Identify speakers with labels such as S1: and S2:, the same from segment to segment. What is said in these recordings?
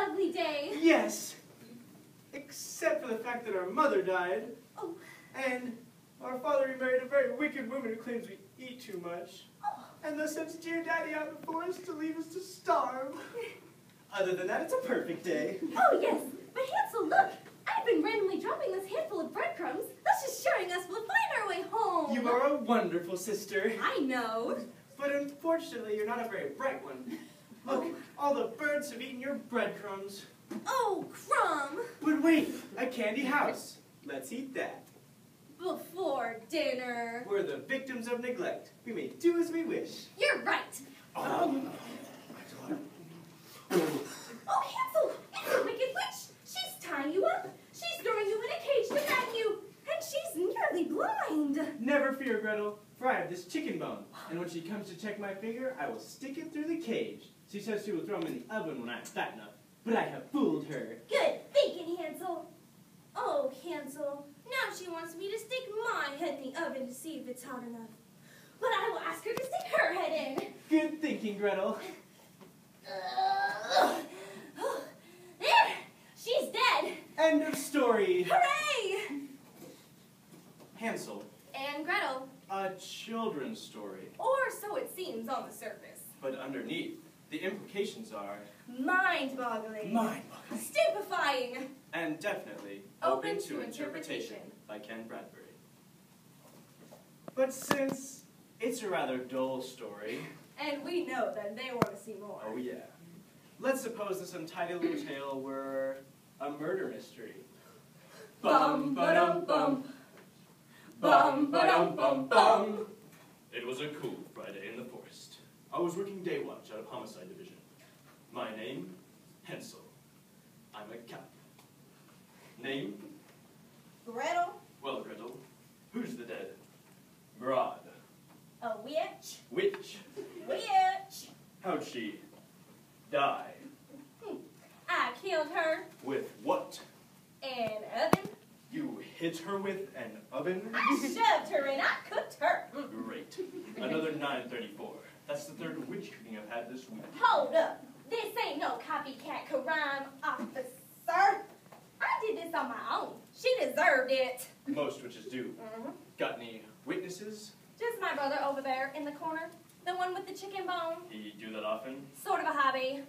S1: lovely day.
S2: Yes. Except for the fact that our mother died.
S1: Oh.
S2: And our father remarried a very wicked woman who claims we eat too much.
S1: Oh.
S2: And thus sends dear Daddy out in the forest to leave us to starve. Other than that, it's a perfect day.
S1: Oh, yes. But Hansel, look. I've been randomly dropping this handful of breadcrumbs. That's just showing us we'll find our way home.
S2: You are a wonderful sister.
S1: I know.
S2: But unfortunately, you're not a very bright one. Look, all the birds have eaten your breadcrumbs.
S1: Oh, crumb.
S2: But wait, a candy house. Let's eat that.
S1: Before dinner.
S2: We're the victims of neglect. We may do as we wish.
S1: You're right. Oh, Hansel, it's a wicked witch. She's tying you up. She's throwing you in a cage to fatten you. And she's nearly blind.
S2: Never fear, Gretel, for I have this chicken bone. And when she comes to check my finger, I will stick it through the cage. She says she will throw him in the oven when I am fat enough. But I have fooled her.
S1: Good thinking, Hansel. Oh, Hansel, now she wants me to stick my head in the oven to see if it's hot enough. But I will ask her to stick her head in.
S2: Good thinking, Gretel.
S1: There! She's dead!
S2: End of story.
S1: Hooray!
S2: Hansel.
S1: And Gretel.
S2: A children's story.
S1: Or so it seems on the surface.
S2: But underneath, the implications are...
S1: Mind-boggling.
S2: Mind-boggling.
S1: Stupefying.
S2: And definitely
S1: Open to interpretation.
S2: By Ken Bradbury. But since it's a rather dull story...
S1: And we know that they want to see more.
S2: Oh, yeah. Let's suppose this untidy little tale were a murder mystery.
S1: Bum-ba-dum-bum. Bum-ba-dum-bum-bum.
S3: It was a cool Friday in the forest.
S2: I was working day watch
S3: Out of Homicide Division. My name, Hansel. I'm a cop. Name?
S1: Gretel.
S3: Well, Gretel. Who's the dead? Broad.
S1: A witch.
S3: Witch.
S1: Witch.
S3: How'd she die?
S1: I killed her.
S3: With what?
S1: An oven.
S3: You hit her with an oven?
S1: I shoved her and I cooked her.
S3: Great. Another 934. That's the third witch cooking I've had this week.
S1: Hold up. This ain't no copycat crime, officer. I did this on my own. She deserved it.
S3: Most witches do. Got any witnesses?
S1: Just my brother over there in the corner. The one with the chicken bone.
S3: He do that often?
S1: Sort of a hobby.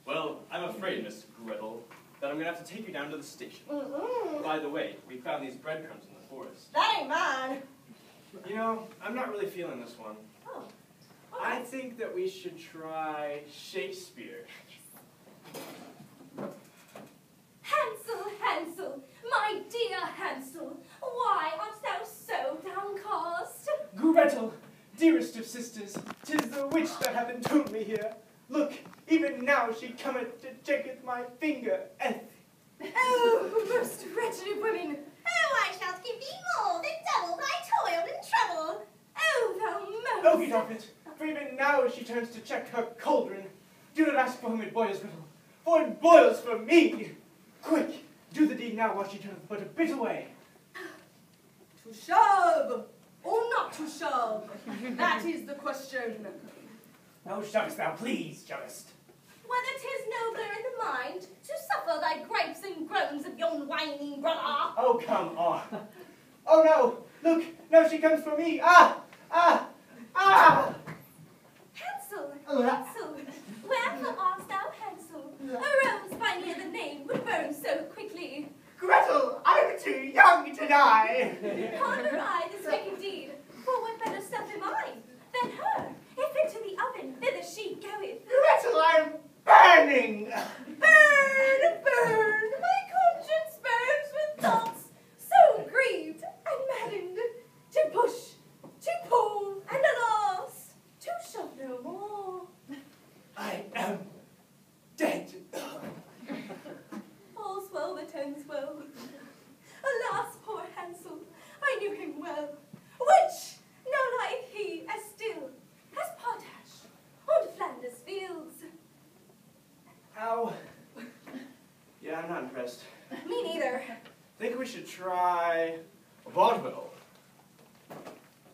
S3: Well, I'm afraid, Miss Gretel, that I'm going to have to take you down to the station. By the way, we found these breadcrumbs in the forest.
S1: That ain't mine.
S2: You know, I'm not really feeling this one.
S1: Oh.
S2: I think that we should try Shakespeare.
S1: Hansel, Hansel, my dear Hansel, why art thou so downcast?
S2: Gretel, dearest of sisters, 'tis the witch that hath entombed me here. Look, even now she cometh to checketh my finger.
S1: Oh, most wretched women!
S4: Oh, I shall give thee more than double thy toil and trouble.
S1: Oh, thou most...
S2: Oh, he doth it, for even now she turns to check her cauldron. Do not ask for whom it boils, Gretel, for it boils for me. Quick, do the deed now while she turneth but a bit away.
S5: To shove, or not to shove? That is the question.
S2: Oh, shovest thou, please, shovest.
S1: Whether 'tis nobler in the mind to suffer thy gripes and groans of yon whining brother.
S2: Oh, come on. Oh, no, look, now she comes for me. Ah, ah, ah.
S1: Hansel, Hansel, wherefore art thou Hansel? A rose by near the name would burn so quickly.
S2: Gretel, I'm too young to die.
S1: Ponder I this wicked deed, for what better stuff am I than her? If into the oven thither she goeth.
S2: Gretel, I'm burning.
S1: Burn, burn, my conscience burns with thoughts so grieved and maddened, to push, to pull, and alas, to shove no more.
S2: I am dead.
S1: All's well that ends well. Alas, poor Hansel, I knew him well, which, no like he, as still, as potash on Flanders fields.
S2: Ow. Yeah, I'm not impressed.
S1: Me neither.
S2: Think we should try vaudeville.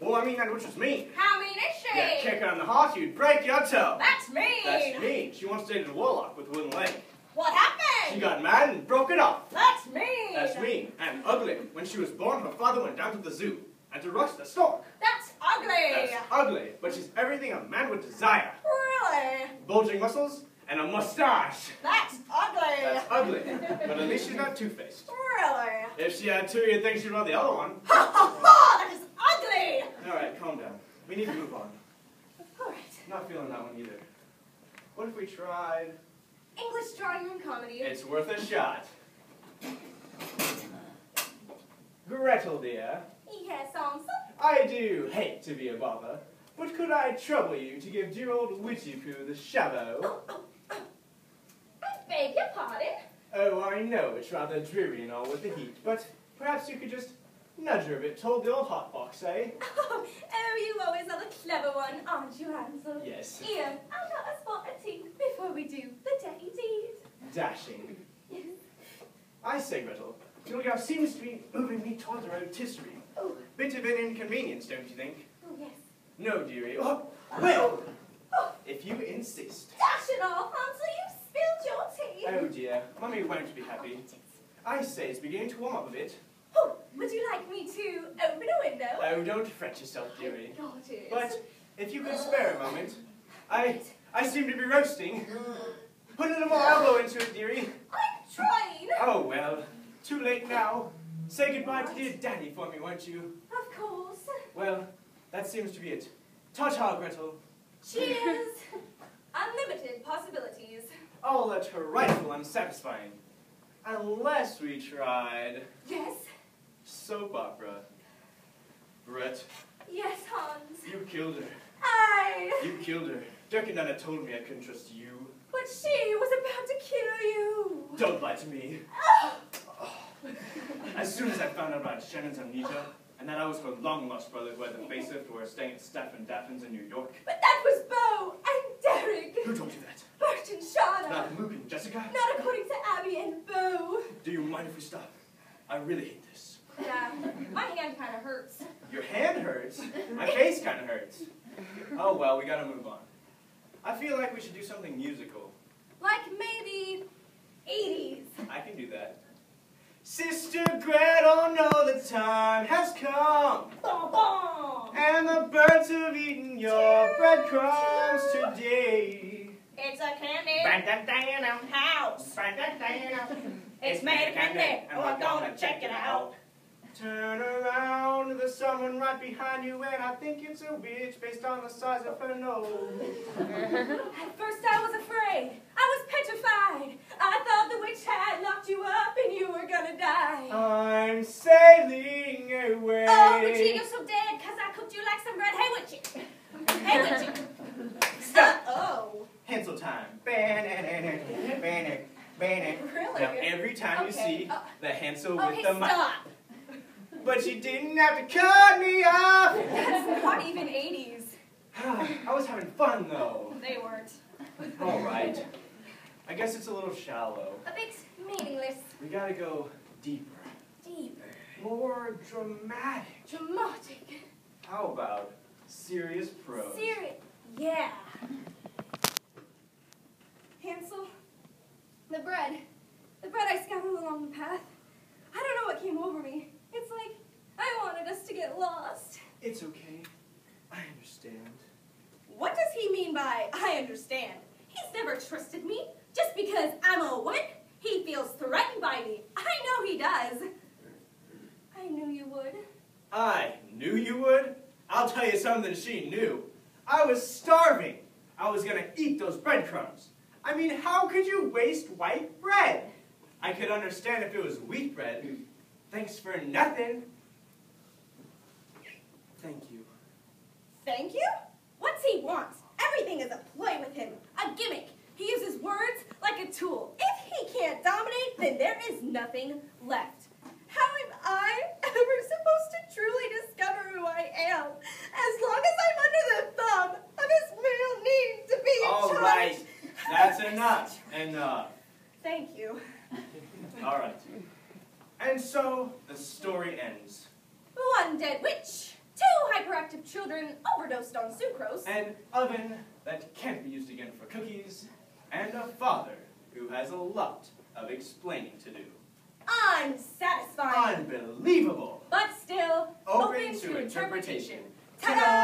S2: Well, I mean, that which is mean.
S1: How mean is she?
S2: Yeah, kick her on the heart, you'd break your toe.
S1: That's mean.
S2: That's mean. She once dated a warlock with a wooden leg.
S1: What happened?
S3: She got mad and broke it off.
S5: That's mean.
S3: That's mean and ugly. When she was born, her father went down to the zoo and to roast the stork.
S5: That's ugly.
S3: That's ugly, but she's everything a man would desire.
S5: Really?
S3: Bulging muscles and a mustache.
S5: That's ugly.
S3: That's ugly, but at least she's not two-faced.
S5: Really?
S3: If she had two, you'd think she'd want the other one.
S5: Ha ha ha! That is ugly.
S3: All right, calm down. We need to move on.
S5: All right.
S3: Not feeling that one either. What if we tried?
S1: English drawing room comedy.
S3: It's worth a shot. Gretel, dear.
S1: Yes, Hansel.
S3: I do hate to be a bother, but could I trouble you to give dear old Witchy Poo the shavo?
S1: I beg your pardon.
S3: Oh, I know it's rather dreary and all with the heat, but perhaps you could just nudge her a bit toward the old hot box, eh?
S1: Oh, you always are the clever one, aren't you, Hansel?
S3: Yes.
S1: Here, I'll got a spot of tea before we do the dirty deed.
S3: Dashing.
S1: Yes.
S3: I say, Gretel, your gal seems to be moving me towards a rotisserie.
S1: Oh,
S3: Bit of an inconvenience, don't you think?
S1: oh yes.
S3: No, dearie. Oh, well, if you insist.
S1: Dash it off, Hansel, you've spilled your tea.
S3: Oh dear, Mummy won't be happy. I say it's beginning to warm up a bit.
S1: Oh, would you like me to open a window?
S3: Oh, don't fret yourself, dearie.
S1: God, yes.
S3: But if you could spare a moment, I seem to be roasting. Put a little more elbow into it, dearie.
S1: I'm trying.
S3: Oh well, too late now. Say goodbye to dear Daddy for me, won't you?
S1: Of course.
S3: Well, that seems to be it. Ta-ta, Gretel.
S1: Cheers. Unlimited possibilities.
S3: All that trifle unsatisfying. Unless we tried
S1: Yes.
S3: soap opera. Brett,
S1: Yes, Hans.
S3: you killed her.
S1: I.
S3: You killed her. Dirk and Nana told me I couldn't trust you.
S1: But she was about to kill you.
S3: Don't lie to me.
S1: Oh,
S3: As soon as I found out about Shannon's amnesia, and that I was her long-lost brother who had the facelift who were staying at Staff and Daffins in New York.
S1: but that was Bo and Derek.
S3: Who told you that?
S1: Bert and Shauna.
S3: Not Luke and Jessica?
S1: Not according to Abby and Bo.
S3: Do you mind if we stop? I really hate this.
S1: Yeah, my hand kind of hurts.
S3: Your hand hurts. My face kind of hurts. Oh well, we gotta move on. I feel like we should do something musical.
S1: Like maybe 80s.
S3: I can do that. Sister Gretel, know the time has come,
S1: Bom, bom.
S3: and the birds have eaten your breadcrumbs today.
S5: It's a candy house. It's made of candy, and we're gonna check it out.
S3: Turn around, there's someone right behind you, and I think it's a witch based on the size of her nose.
S1: At first I was afraid. I was petrified. I thought the witch had locked you up and you were gonna die.
S3: I'm sailing away.
S1: Oh, witchy, you're so dead because I cooked you like some bread. Hey, witchy. Hey, witchy.
S3: Stop.
S5: Oh.
S3: Hansel time.
S5: Really?
S3: Now every time you
S1: Okay,
S3: see the Hansel with
S1: Okay,
S3: the mic.
S1: stop.
S3: But you didn't have to cut me off.
S1: That's not even 80s.
S3: I was having fun though.
S1: They weren't.
S3: All right. I guess it's a little shallow.
S1: A bit meaningless.
S3: We gotta go deeper.
S1: Deeper.
S3: More dramatic.
S1: Dramatic.
S3: How about serious prose?
S1: Serious. Yeah. Hansel, the bread I scattered along the path. I don't know what came over me. It's like I wanted us to get lost.
S3: It's okay. I understand.
S5: What does he mean by I understand? He's never trusted me. Just because I'm a what? He feels threatened by me. I know he does.
S1: I knew you would.
S3: I knew you would? I'll tell you something she knew. I was starving. I was gonna eat those breadcrumbs. I mean, how could you waste white bread? I could understand if it was wheat bread. Thanks for nothing. Thank you.
S5: Thank you? What's he want? Everything is a play with him, a gimmick. He uses words like a tool. If he can't dominate, then there is nothing left. How am I ever supposed to truly discover who I am? As long as I'm under the thumb of his male need to be in
S3: All
S5: charge.
S3: right. That's enough. Enough.
S5: Thank you.
S3: All right. And so the story ends.
S1: One dead witch, 2 hyperactive children overdosed on sucrose,
S3: An oven that can't be used again for cookies, and a father who has a lot of explaining to do.
S5: Unsatisfying.
S3: Unbelievable!
S5: But still
S3: Open to interpretation. Ta-da!